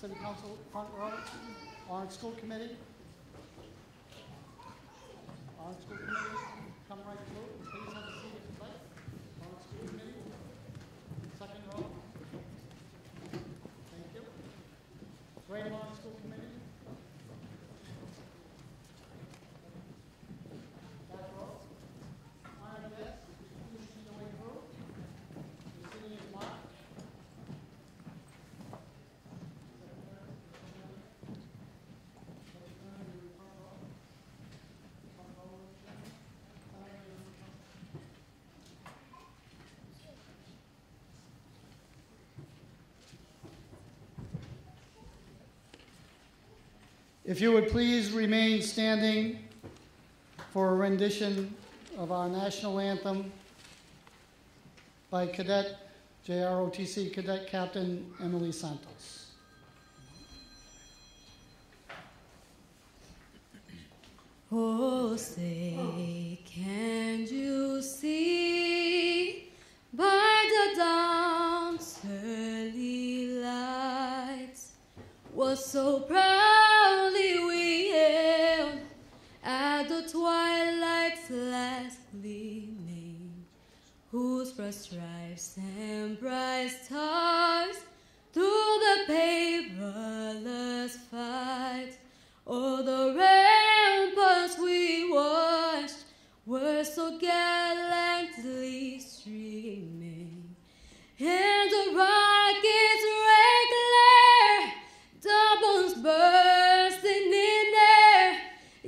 City Council front row. Orange School Committee. Orange School Committee, come right through. Please have a seat if you'd like. Orange School Committee. Second row. Thank you. Great Orange School Committee. Back row. Honored guests, please see your way through. The city is marked. If you would please remain standing for a rendition of our national anthem by Cadet JROTC Cadet Captain Emily Santos. Oh, say, can you see by the dawn's early lights what so proudly we hailed at the twilight's last gleaming, whose bright stripes and bright stars through the paperless fight, oh, the ramparts we watched were so gallantly streaming, and the rocket's red glare, the bombs bursting in air,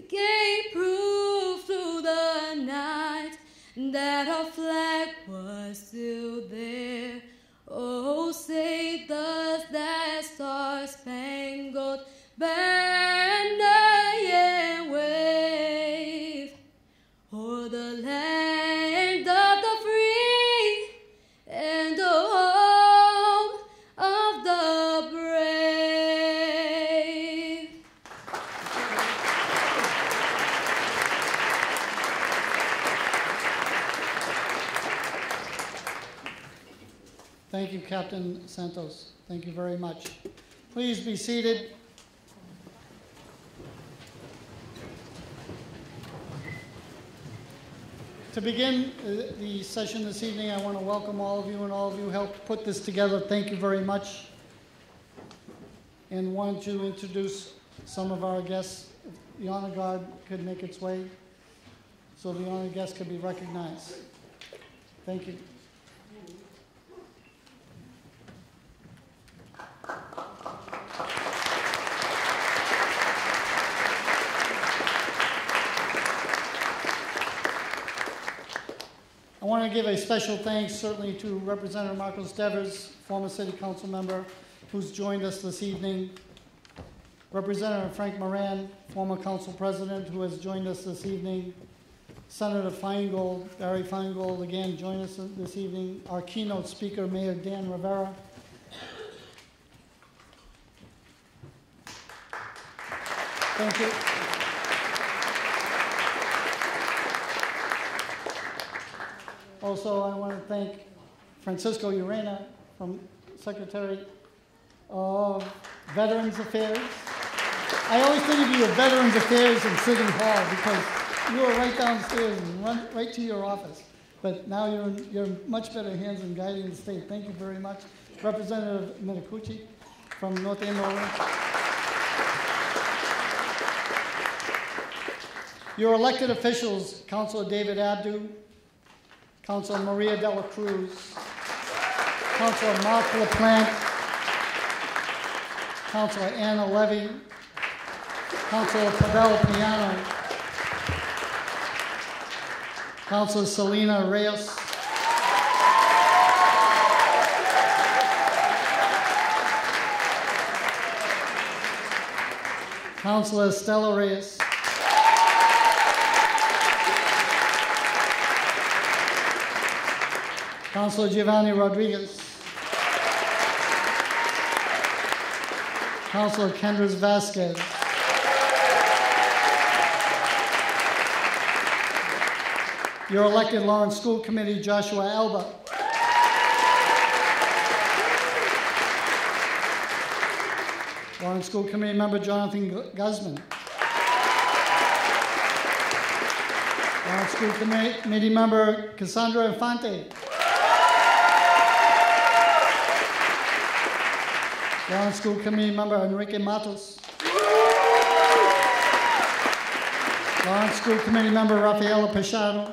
gave proof through the night that our flag was still there. Oh, say does that star-spangled banner yet wave o'er the land of the free and the home of the brave. Thank you, Captain Santos. Thank you very much. Please be seated. To begin the session this evening, I want to welcome all of you, and all of you helped put this together. Thank you very much. And wanted to introduce some of our guests. If the honor guard could make its way so the honor guests could be recognized. Thank you. I want to give a special thanks certainly to Representative Marcos Devers, former City Council member, who's joined us this evening. Representative Frank Moran, former Council President, who has joined us this evening. Senator Feingold, Barry Feingold, again, joined us this evening. Our keynote speaker, Mayor Dan Rivera. Thank you. Also, I want to thank Francisco Urena, from Secretary of Veterans Affairs. I always think of you as Veterans Affairs in City Hall because you were right downstairs and run right to your office. But now you're in much better hands in guiding the state. Thank you very much. Representative Minicucci from North Andover. Your elected officials, Councilor David Abdu, Councilor Maria Dela Cruz, Councilor Mark LaPlante, Councilor Anna Levy, Councilor Pavel Piano, Councilor Selena Reyes, Councilor Stella Reyes, Councilor Giovanni Rodriguez, Councilor Kendras Vasquez, your elected Lawrence School Committee, Joshua Alba, Lawrence School Committee member Jonathan Guzman. Lawrence School Committee member Cassandra Infante. Lawrence School Committee member Enrique Matos. Lawrence School Committee member Rafaela Pechado.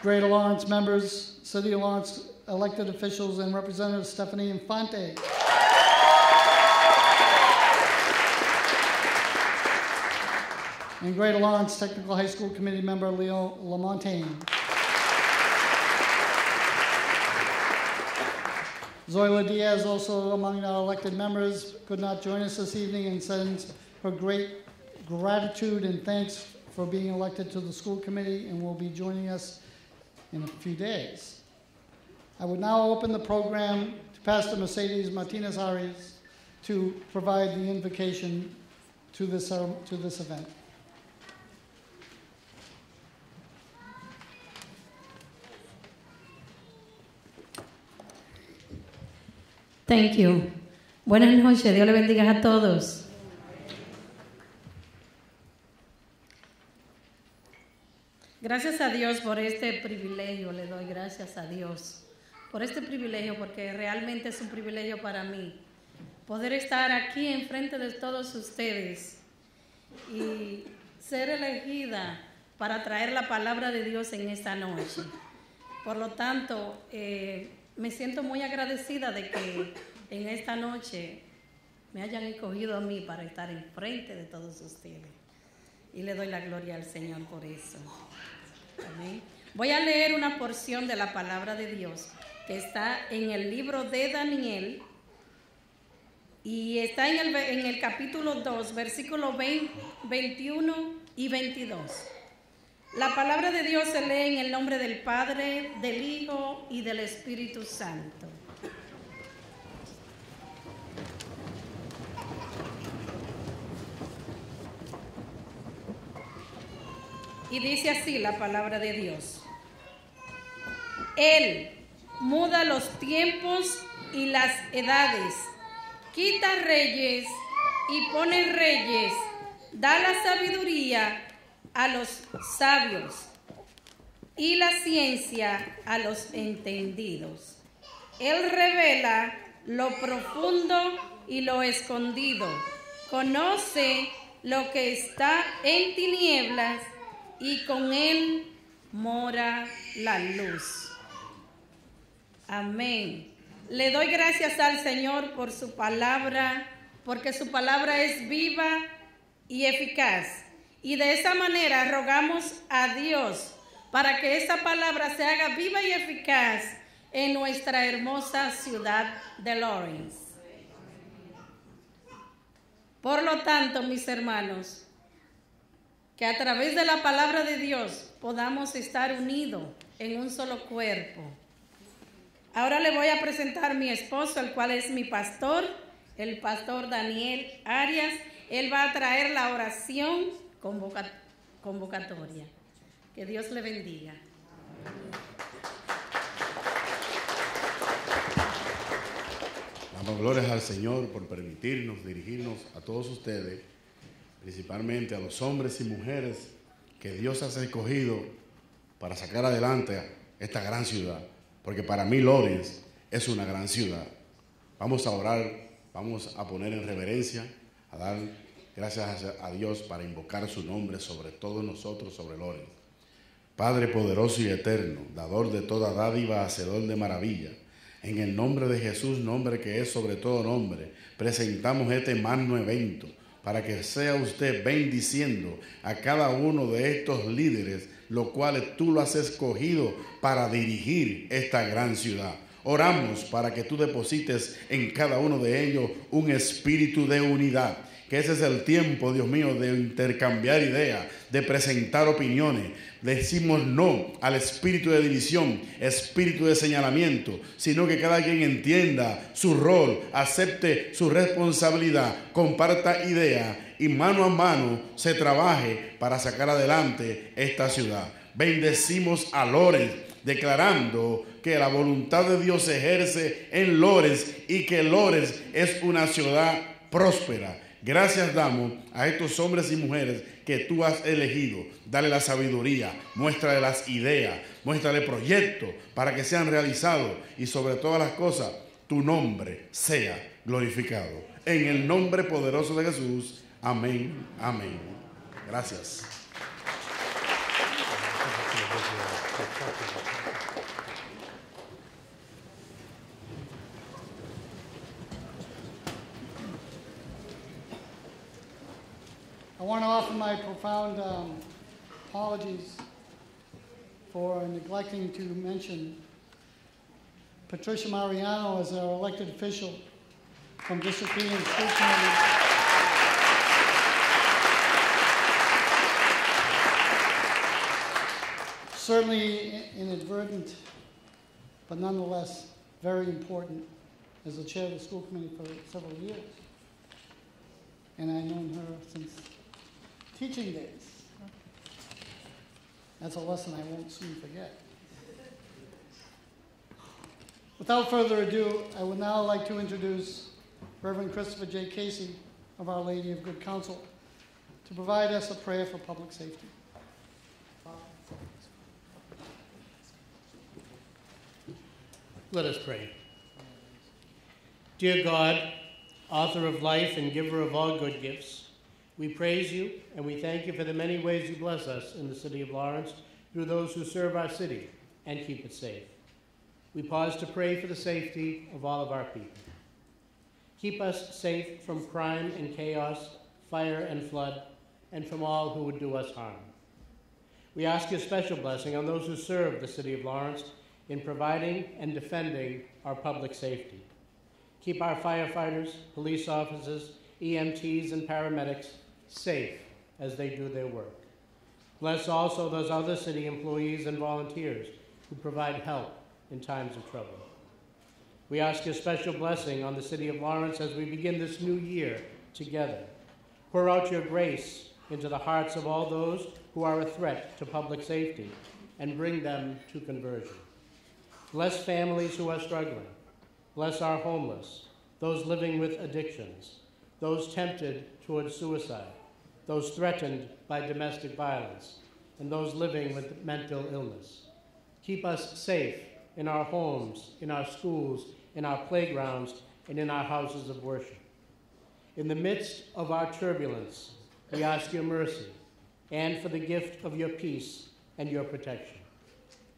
Greater Lawrence members, City of Lawrence elected officials and Representative Stephanie Infante. And Greater Lawrence Technical High School Committee member Leo Lamontagne. Zoila Diaz, also among our elected members, could not join us this evening and sends her great gratitude and thanks for being elected to the school committee and will be joining us in a few days. I would now open the program to Pastor Mercedes Martinez Arias to provide the invocation to this event. Thank you. Buenas noches, Dios le bendiga a todos. Gracias a Dios por este privilegio, le doy gracias a Dios por este privilegio, porque realmente es un privilegio para mí poder estar aquí enfrente de todos ustedes y ser elegida para traer la palabra de Dios en esta noche. Por lo tanto, me siento muy agradecida de que en esta noche me hayan escogido a mí para estar enfrente de todos ustedes. Y le doy la gloria al Señor por eso. Amén. Voy a leer una porción de la palabra de Dios que está en el libro de Daniel y está en el capítulo 2, versículos 21 y 22. La palabra de Dios se lee en el nombre del Padre, del Hijo y del Espíritu Santo. Y dice así la palabra de Dios. Él muda los tiempos y las edades, quita reyes y pone reyes, da la sabiduría a los sabios y la ciencia a los entendidos. Él revela lo profundo y lo escondido, conoce lo que está en tinieblas y con él mora la luz. Amén. Le doy gracias al Señor por su palabra, porque su palabra es viva y eficaz. Y de esa manera rogamos a Dios para que esa palabra se haga viva y eficaz en nuestra hermosa ciudad de Lawrence. Por lo tanto, mis hermanos, que a través de la palabra de Dios podamos estar unidos en un solo cuerpo. Ahora le voy a presentar a mi esposo, el cual es mi pastor, el pastor Daniel Arias. Él va a traer la oración convocatoria. Que Dios le bendiga. Damos glorias al Señor por permitirnos dirigirnos a todos ustedes, principalmente a los hombres y mujeres que Dios ha escogido para sacar adelante esta gran ciudad, porque para mí Lawrence es una gran ciudad. Vamos a orar, vamos a poner en reverencia, a dar gracias a Dios para invocar su nombre sobre todos nosotros, sobre Lawrence. Padre poderoso y eterno, dador de toda dádiva, hacedor de maravilla, en el nombre de Jesús, nombre que es sobre todo nombre, presentamos este magno evento para que sea usted bendiciendo a cada uno de estos líderes, los cuales tú lo has escogido para dirigir esta gran ciudad. Oramos para que tú deposites en cada uno de ellos un espíritu de unidad. Que ese es el tiempo, Dios mío, de intercambiar ideas, de presentar opiniones. Decimos no al espíritu de división, espíritu de señalamiento, sino que cada quien entienda su rol, acepte su responsabilidad, comparta ideas y mano a mano se trabaje para sacar adelante esta ciudad. Bendecimos a Lawrence declarando que la voluntad de Dios se ejerce en Lawrence y que Lawrence es una ciudad próspera. Gracias damos a estos hombres y mujeres que tú has elegido. Dale la sabiduría, muéstrale las ideas, muéstrale proyectos para que sean realizados y sobre todas las cosas tu nombre sea glorificado. En el nombre poderoso de Jesús. Amén. Amén. Gracias. I want to offer my profound apologies for neglecting to mention Patricia Mariano as our elected official from District 3 and School Committee. Certainly inadvertent, but nonetheless very important as the chair of the school committee for several years. And I've known her since teaching days. That's a lesson I won't soon forget. Without further ado, I would now like to introduce Reverend Christopher J. Casey of Our Lady of Good Counsel to provide us a prayer for public safety. Let us pray. Dear God, author of life and giver of all good gifts, we praise you and we thank you for the many ways you bless us in the city of Lawrence through those who serve our city and keep it safe. We pause to pray for the safety of all of our people. Keep us safe from crime and chaos, fire and flood, and from all who would do us harm. We ask your special blessing on those who serve the city of Lawrence in providing and defending our public safety. Keep our firefighters, police officers, EMTs, and paramedics safe as they do their work. Bless also those other city employees and volunteers who provide help in times of trouble. We ask your special blessing on the city of Lawrence as we begin this new year together. Pour out your grace into the hearts of all those who are a threat to public safety and bring them to conversion. Bless families who are struggling. Bless our homeless, those living with addictions, those tempted towards suicide, those threatened by domestic violence, and those living with mental illness. Keep us safe in our homes, in our schools, in our playgrounds, and in our houses of worship. In the midst of our turbulence, we ask your mercy and for the gift of your peace and your protection.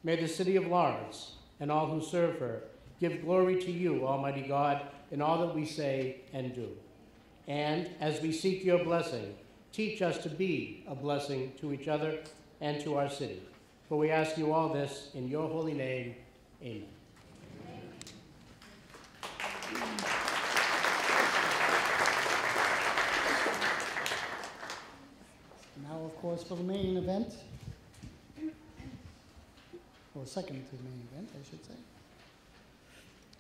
May the city of Lawrence and all who serve her give glory to you, Almighty God, in all that we say and do. And as we seek your blessing, teach us to be a blessing to each other and to our city. For we ask you all this in your holy name. Amen. Now, of course, for the main event, or second to the main event, I should say.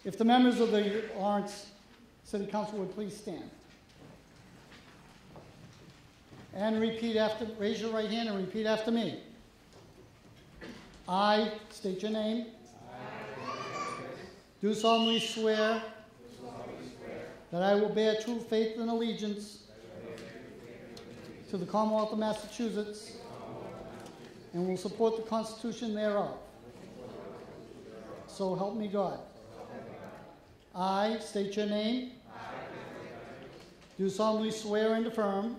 If the members of the Lawrence City Council would please stand. And raise your right hand and repeat after me. I state your name. Do solemnly swear that I will bear true faith and allegiance to the Commonwealth of Massachusetts and will support the Constitution thereof. So help me God. I state your name. Do solemnly swear and affirm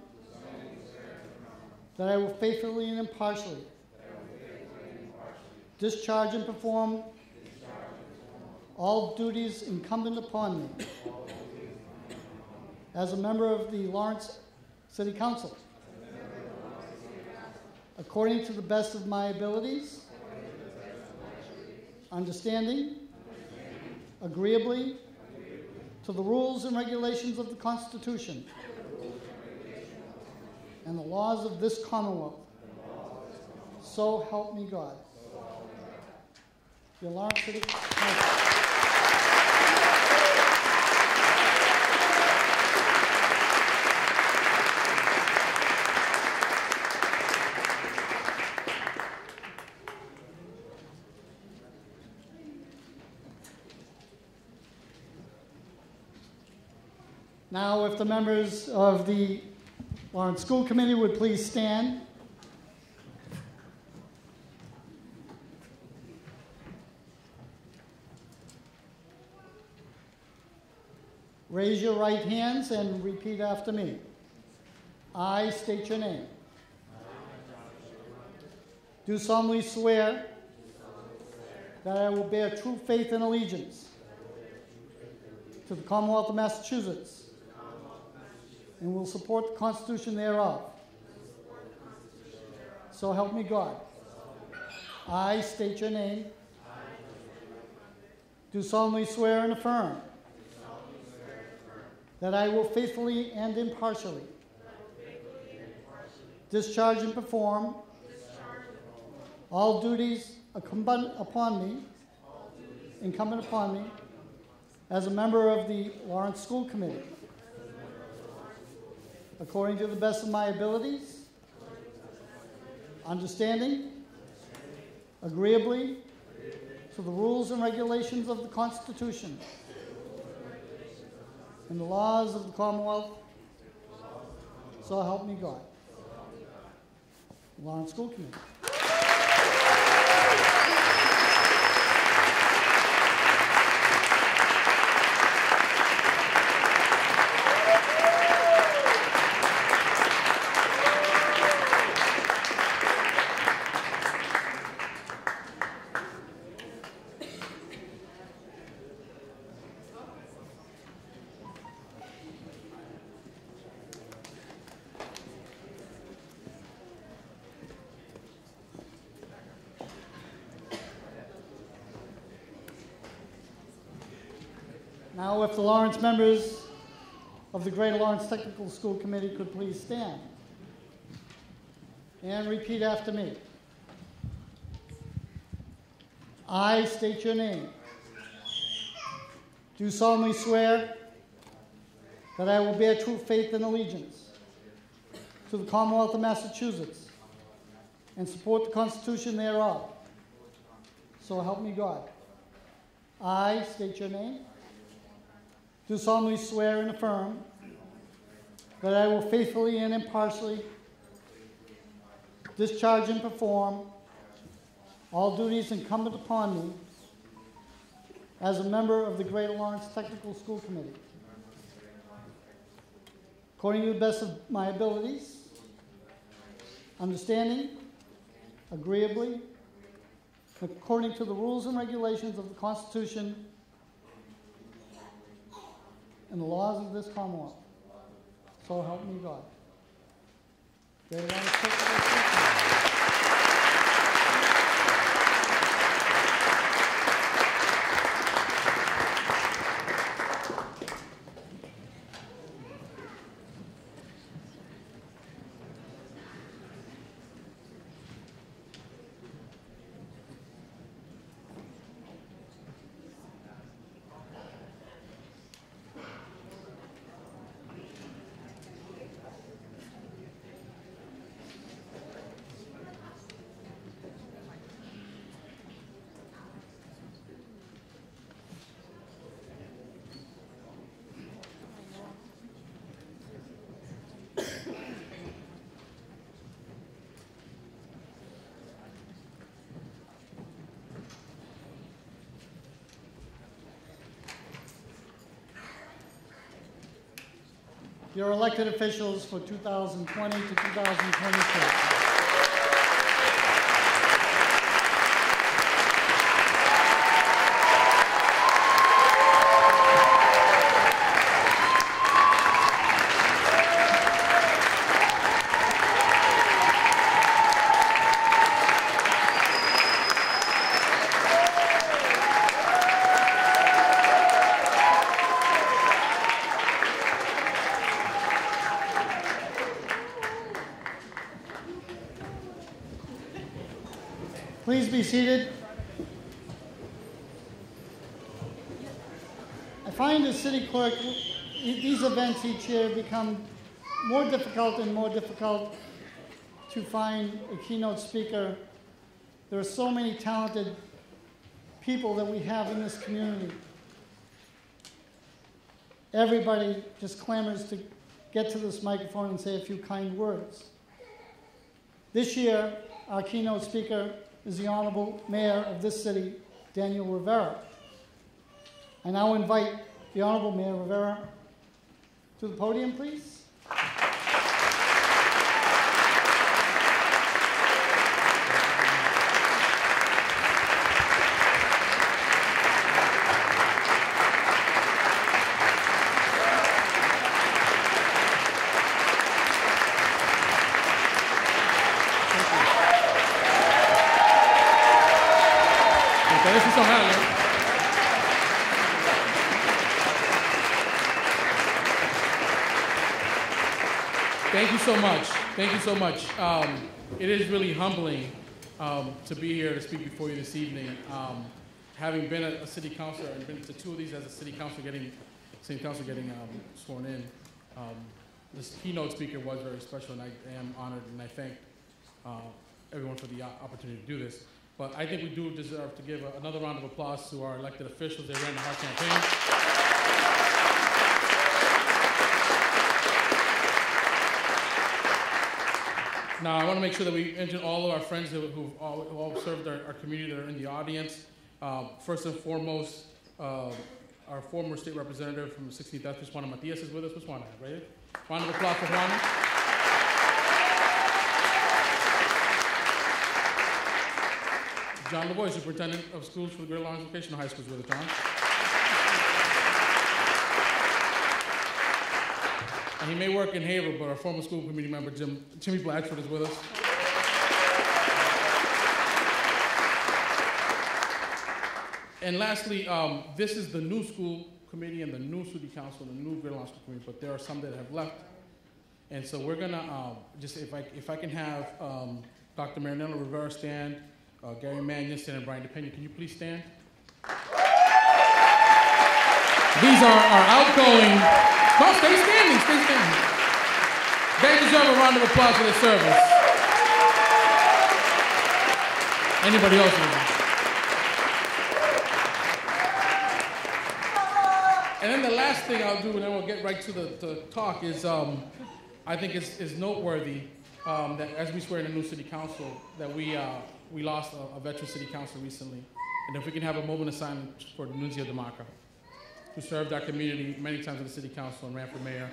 that I will faithfully and impartially discharge and perform all duties incumbent upon me as a member of the Lawrence City Council, according to the best of my abilities, understanding, agreeably to the rules and regulations of the Constitution and the laws of this Commonwealth. So help me God. Your Lawrence City Council. Now, if the members of the Lawrence School Committee would please stand. Raise your right hands and repeat after me. I state your name. Do solemnly swear that I will bear true faith and allegiance to the Commonwealth of Massachusetts and will support the Constitution thereof. So help me God. I state your name. Do solemnly swear and affirm that I will faithfully and impartially discharge and perform all duties incumbent upon me as a member of the Lawrence School Committee, according to the best of my abilities, understanding, agreeably to the rules and regulations of the Constitution and the laws of the Commonwealth, so help me God. Lawrence School Committee. Now, if the Lawrence members of the Greater Lawrence Technical School Committee could please stand and repeat after me. I state your name. Do solemnly swear that I will bear true faith and allegiance to the Commonwealth of Massachusetts and support the Constitution thereof. So help me God. I state your name. Do solemnly swear and affirm that I will faithfully and impartially discharge and perform all duties incumbent upon me as a member of the Greater Lawrence Technical School Committee, according to the best of my abilities, understanding, agreeably, according to the rules and regulations of the Constitution and the laws of this Commonwealth. So help me God. Greater Lawrence Technical School Committee. Your elected officials for 2020 to 2022. Please be seated. I find as city clerk, these events each year become more difficult and more difficult to find a keynote speaker. There are so many talented people that we have in this community. everybody just clamors to get to this microphone and say a few kind words. This year, our keynote speaker is the Honorable Mayor of this city, Daniel Rivera. I now invite the Honorable Mayor Rivera to the podium, please. Thank you so much. Thank you so much. It is really humbling to be here to speak before you this evening. Having been a city councilor and been to two of these as a city councilor getting sworn in, this keynote speaker was very special, and I am honored, and I thank everyone for the opportunity to do this. But I think we do deserve to give another round of applause to our elected officials. They ran the hard campaign. Now, I want to make sure that we mention all of our friends who all served our community that are in the audience. First and foremost, our former state representative from 16th District, Juana Matias, is with us. What's Juana, right? Round of applause for Juana. John Lavoie, Superintendent of Schools for the Greater Lawrence Vocational High School, is with us, John. And he may work in Haverhill, but our former school committee member, Jimmy Blatchford, is with us. And lastly, this is the new school committee and the new city council and the new Greater Lawrence School Committee, but there are some that have left. And so we're gonna, just if I can have Dr. Marinella Rivera stand, Gary Mannion stand, and Brian DePena, can you please stand? These are our outgoing. No, stay standing, stay standing. They deserve a round of applause for their service. Anybody else want to? And then the last thing I'll do, and then we'll get right to the talk, is I think it's noteworthy that as we swear in the new city council, that we lost a veteran city council recently. And if we can have a moment of silence for Nunzio DeMarco, who served our community many times in the city council and ran for mayor.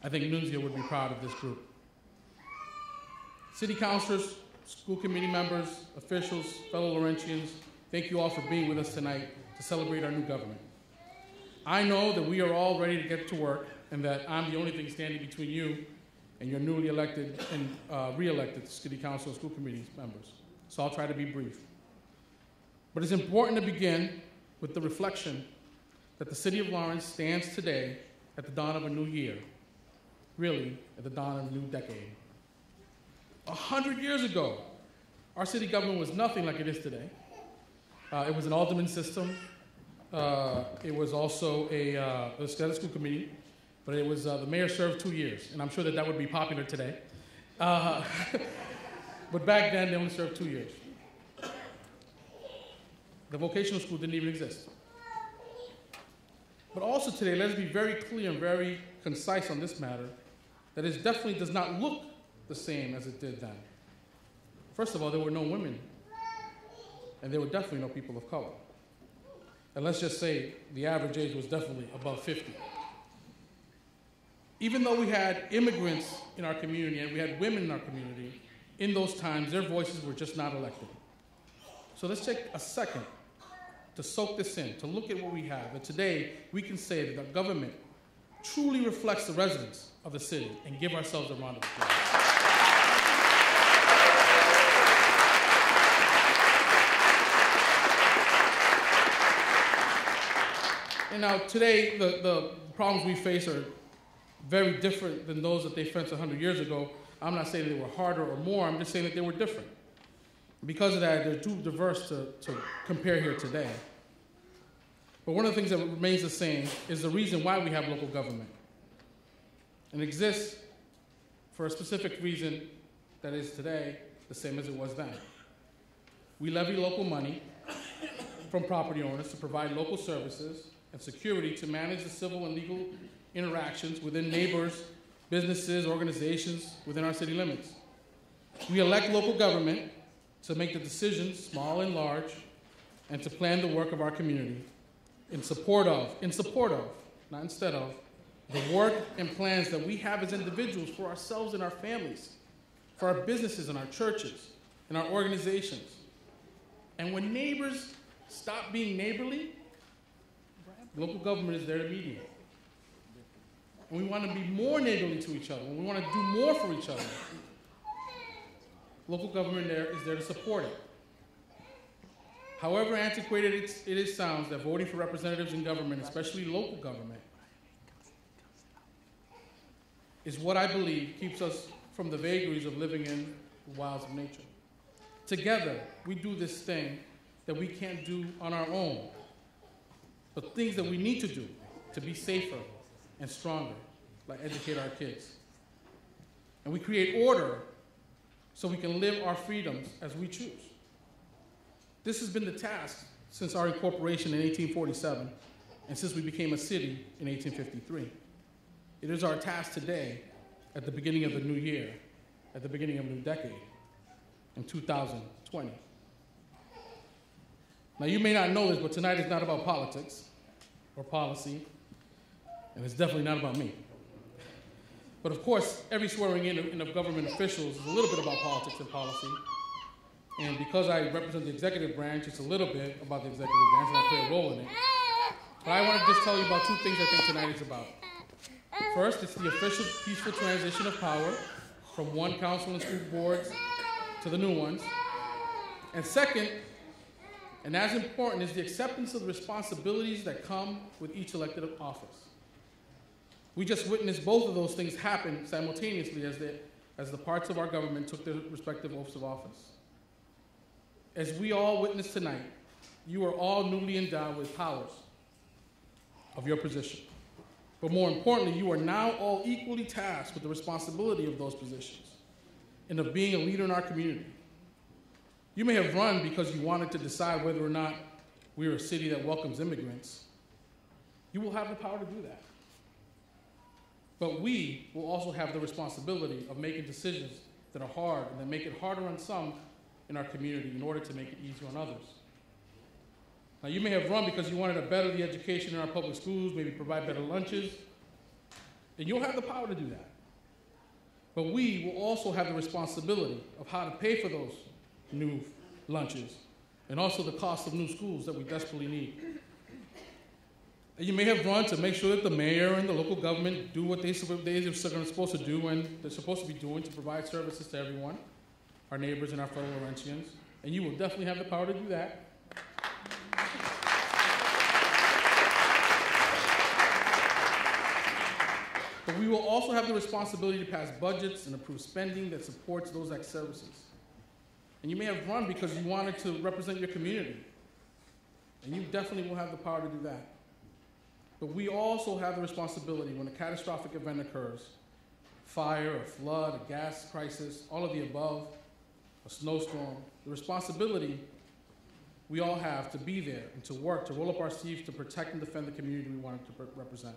I think Nunzio would be proud of this group. City councilors, school committee members, officials, fellow Laurentians, thank you all for being with us tonight to celebrate our new government. I know that we are all ready to get to work and that I'm the only thing standing between you and your newly elected and re-elected city council and school committee members. So I'll try to be brief. But it's important to begin with the reflection that the city of Lawrence stands today at the dawn of a new year, really at the dawn of a new decade. 100 years ago, our city government was nothing like it is today. It was an alderman system. It was also a school committee. But it was, the mayor served 2 years, and I'm sure that would be popular today. But back then, they only served 2 years. The vocational school didn't even exist. But also today, let's be very clear and very concise on this matter, that it definitely does not look the same as it did then. First of all, there were no women, and there were definitely no people of color. And let's just say the average age was definitely above 50. Even though we had immigrants in our community and we had women in our community, in those times, their voices were just not elected. So let's take a second to soak this in, to look at what we have. And today, we can say that the government truly reflects the residents of the city and give ourselves a round of applause. And now today, the problems we face are very different than those that they faced 100 years ago. I'm not saying they were harder or more, I'm just saying that they were different. Because of that, they're too diverse to compare here today. But one of the things that remains the same is the reason why we have local government. And it exists for a specific reason that is today the same as it was then. we levy local money from property owners to provide local services and security to manage the civil and legal interactions within neighbors, businesses, organizations within our city limits. We elect local government to make the decisions, small and large, and to plan the work of our community in support of, not instead of, the work and plans that we have as individuals for ourselves and our families, for our businesses and our churches and our organizations. And when neighbors stop being neighborly, local government is there to mediate. And we want to be more neighborly to each other, and we want to do more for each other. Local government is there to support it. However antiquated it sounds that voting for representatives in government, especially local government, is what I believe keeps us from the vagaries of living in the wilds of nature. Together, we do this thing that we can't do on our own, but things that we need to do to be safer and stronger, like educate our kids. And we create order so we can live our freedoms as we choose. This has been the task since our incorporation in 1847 and since we became a city in 1853. It is our task today at the beginning of the new year, at the beginning of a new decade, in 2020. Now, you may not know this, but tonight is not about politics or policy, and it's definitely not about me. But of course, every swearing in of government officials is a little bit about politics and policy. And because I represent the executive branch, it's a little bit about the executive branch, and I play a role in it. But I want to just tell you about two things I think tonight is about. First, it's the official peaceful transition of power from one council and school boards to the new ones. And second, and as important, is the acceptance of the responsibilities that come with each elected office. We just witnessed both of those things happen simultaneously as the parts of our government took their respective oaths of office. As we all witnessed tonight, you are all newly endowed with powers of your position. But more importantly, you are now all equally tasked with the responsibility of those positions and of being a leader in our community. You may have run because you wanted to decide whether or not we are a city that welcomes immigrants. You will have the power to do that. But we will also have the responsibility of making decisions that are hard and that make it harder on some in our community in order to make it easier on others. Now, you may have run because you wanted to better the education in our public schools, maybe provide better lunches, and you'll have the power to do that. But we will also have the responsibility of how to pay for those new lunches and also the cost of new schools that we desperately need. And you may have run to make sure that the mayor and the local government do what they're supposed to do and they're supposed to be doing to provide services to everyone, our neighbors and our fellow Laurentians, and you will definitely have the power to do that. But we will also have the responsibility to pass budgets and approve spending that supports those services. And you may have run because you wanted to represent your community, and you definitely will have the power to do that. But we also have the responsibility when a catastrophic event occurs, fire, a flood, a gas crisis, all of the above, a snowstorm, the responsibility we all have to be there and to work, to roll up our sleeves to protect and defend the community we wanted to represent.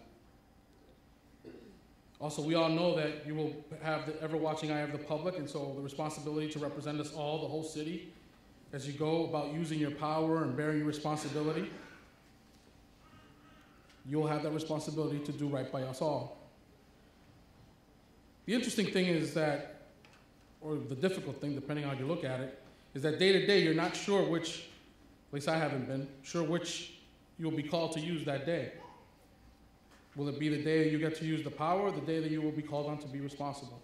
Also, we all know that you will have the ever-watching eye of the public, and so the responsibility to represent us all, the whole city, as you go about using your power and bearing your responsibility, you'll have that responsibility to do right by us all. The interesting thing is that, or the difficult thing, depending on how you look at it, is that day to day you're not sure which, at least I haven't been, sure which you'll be called to use that day. Will it be the day you get to use the power, or the day that you will be called on to be responsible?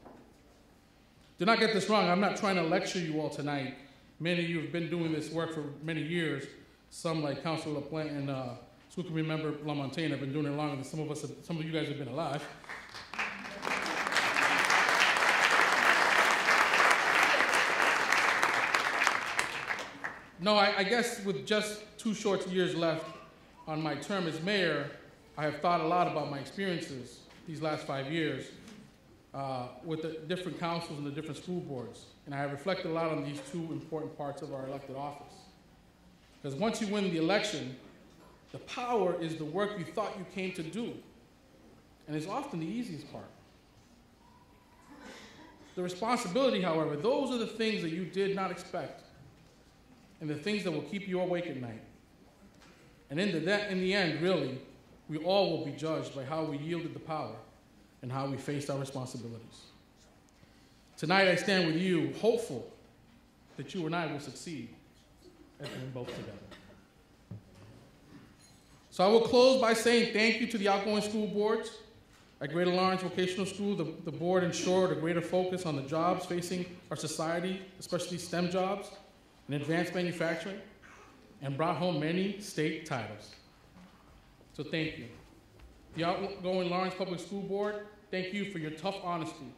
Do not get this wrong. I'm not trying to lecture you all tonight. Many of you have been doing this work for many years. Some, like Councilor LaPlante and school committee member LaMontagne, have been doing it longer than some of you guys have been alive. No, I guess with just 2 short years left on my term as mayor, I have thought a lot about my experiences these last 5 years with the different councils and the different school boards. And I have reflected a lot on these two important parts of our elected office. Because once you win the election, the power is the work you thought you came to do. And it's often the easiest part. The responsibility, however, those are the things that you did not expect and the things that will keep you awake at night. And in the end, really, we all will be judged by how we yielded the power and how we faced our responsibilities. Tonight, I stand with you, hopeful that you and I will succeed and both together. So I will close by saying thank you to the outgoing school boards. At Greater Lawrence Vocational School, the board ensured a greater focus on the jobs facing our society, especially STEM jobs and advanced manufacturing, and brought home many state titles. So thank you. The outgoing Lawrence Public School Board, thank you for your tough honesty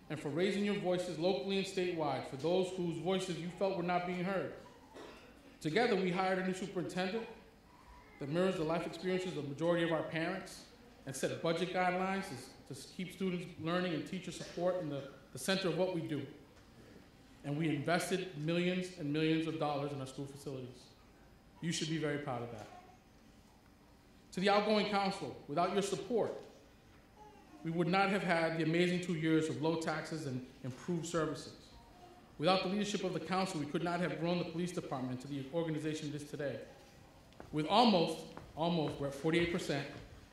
and for raising your voices locally and statewide for those whose voices you felt were not being heard. Together, we hired a new superintendent that mirrors the life experiences of the majority of our parents and set budget guidelines to keep students learning and teacher support in the center of what we do. And we invested millions and millions of dollars in our school facilities. You should be very proud of that. To the outgoing council, without your support, we would not have had the amazing 2 years of low taxes and improved services. Without the leadership of the council, we could not have grown the police department to the organization it is today. With almost, we're at 48%,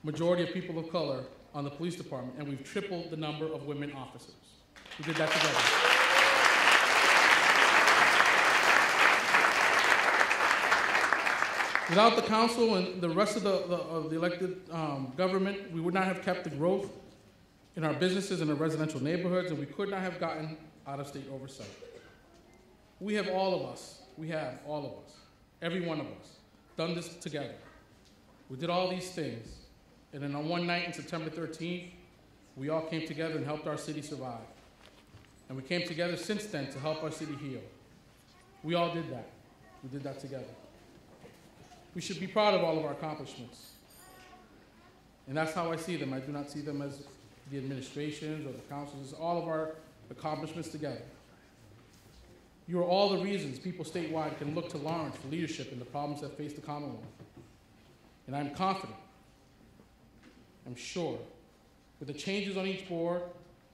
majority of people of color on the police department, and we've tripled the number of women officers. We did that together. Without the council and the rest of the elected government, we would not have kept the growth in our businesses and our residential neighborhoods, and we could not have gotten out-of-state oversight. We have all of us, every one of us, done this together. We did all these things, and then on one night on September 13th, we all came together and helped our city survive. And we came together since then to help our city heal. We all did that. We did that together. We should be proud of all of our accomplishments. And that's how I see them. I do not see them as the administrations or the councils. It's all of our accomplishments together. You are all the reasons people statewide can look to Lawrence for leadership in the problems that face the Commonwealth. And I'm confident, I'm sure, with the changes on each board,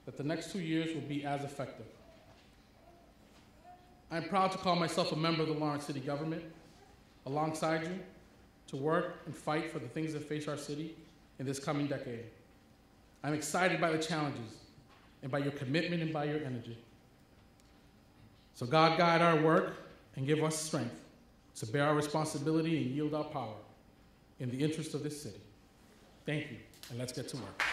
that the next 2 years will be as effective. I'm proud to call myself a member of the Lawrence City government, alongside you, to work and fight for the things that face our city in this coming decade. I'm excited by the challenges and by your commitment and by your energy. So God guide our work and give us strength to bear our responsibility and yield our power in the interest of this city. Thank you, and let's get to work.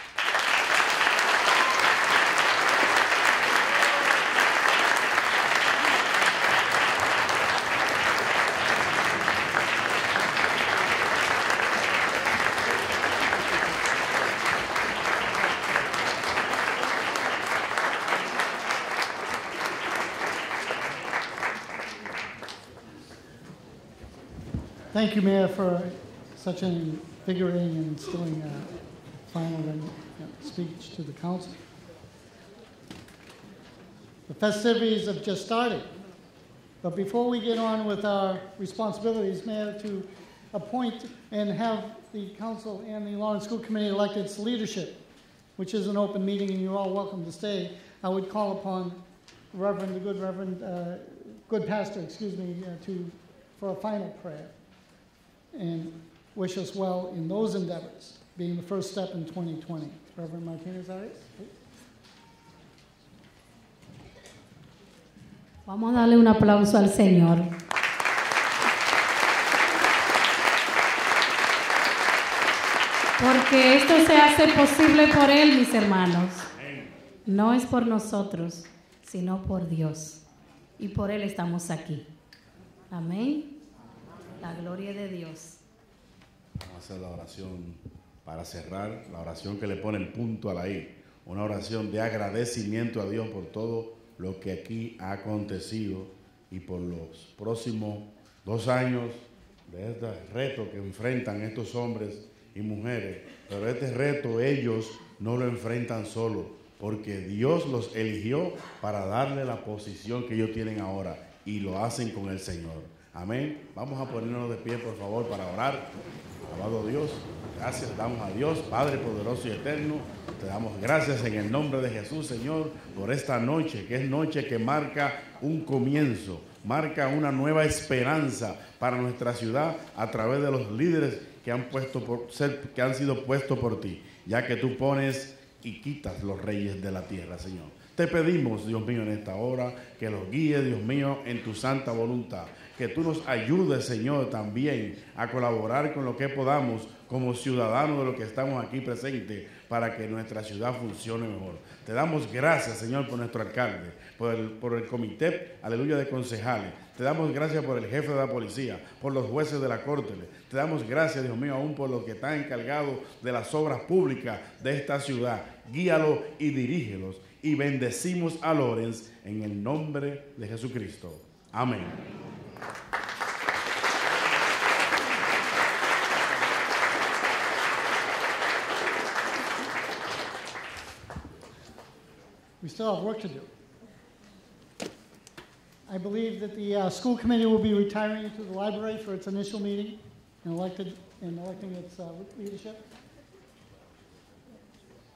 Thank you, Mayor, for such an invigorating and instilling final speech to the council. The festivities have just started, but before we get on with our responsibilities, Mayor, to appoint and have the council and the Lawrence School Committee elect its leadership, which is an open meeting and you're all welcome to stay, I would call upon good pastor, for a final prayer and wish us well in those endeavors, being the first step in 2020. Reverend Martinez, all right? Vamos a darle un aplauso al Señor. Porque esto se hace posible por Él, mis hermanos. No es por nosotros, sino por Dios. Y por Él estamos aquí. Amén. La gloria de Dios. Vamos a hacer la oración para cerrar, la oración que le pone el punto a la I. Una oración de agradecimiento a Dios por todo lo que aquí ha acontecido y por los próximos 2 años de este reto que enfrentan estos hombres y mujeres. Pero este reto ellos no lo enfrentan solos, porque Dios los eligió para darle la posición que ellos tienen ahora y lo hacen con el Señor. Amén. Vamos a ponernos de pie, por favor, para orar. Alabado Dios. Gracias damos a Dios, Padre poderoso y eterno. Te damos gracias en el nombre de Jesús, Señor, por esta noche, que es noche que marca un comienzo, marca una nueva esperanza para nuestra ciudad a través de los líderes que han sido puestos por ti, ya que tú pones y quitas los reyes de la tierra, Señor. Te pedimos, Dios mío, en esta hora, que los guíes, Dios mío, en tu santa voluntad. Que tú nos ayudes, Señor, también a colaborar con lo que podamos como ciudadanos de los que estamos aquí presentes para que nuestra ciudad funcione mejor. Te damos gracias, Señor, por nuestro alcalde, por el comité, aleluya, de concejales. Te damos gracias por el jefe de la policía, por los jueces de la corte. Te damos gracias, Dios mío, aún por los que están encargados de las obras públicas de esta ciudad. Guíalos y dirígelos. Y bendecimos a Lawrence en el nombre de Jesucristo. Amén. We still have work to do. I believe that the school committee will be retiring to the library for its initial meeting and electing its leadership.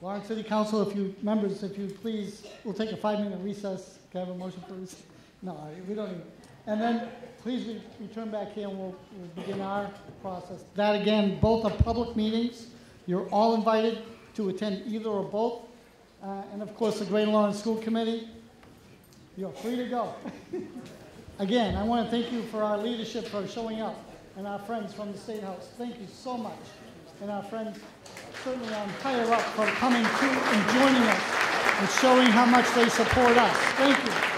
Lawrence City Council, if you please, we'll take a 5-minute recess. Can I have a motion, please? No, we don't need. And then please return back here and we'll begin our process. That again, both are public meetings. You're all invited to attend either or both. And of course, the Greater Lawrence School Committee, you're free to go. Again, I want to thank you for our leadership for showing up and our friends from the State House. Thank you so much. And our friends certainly on higher up for coming to and joining us and showing how much they support us. Thank you.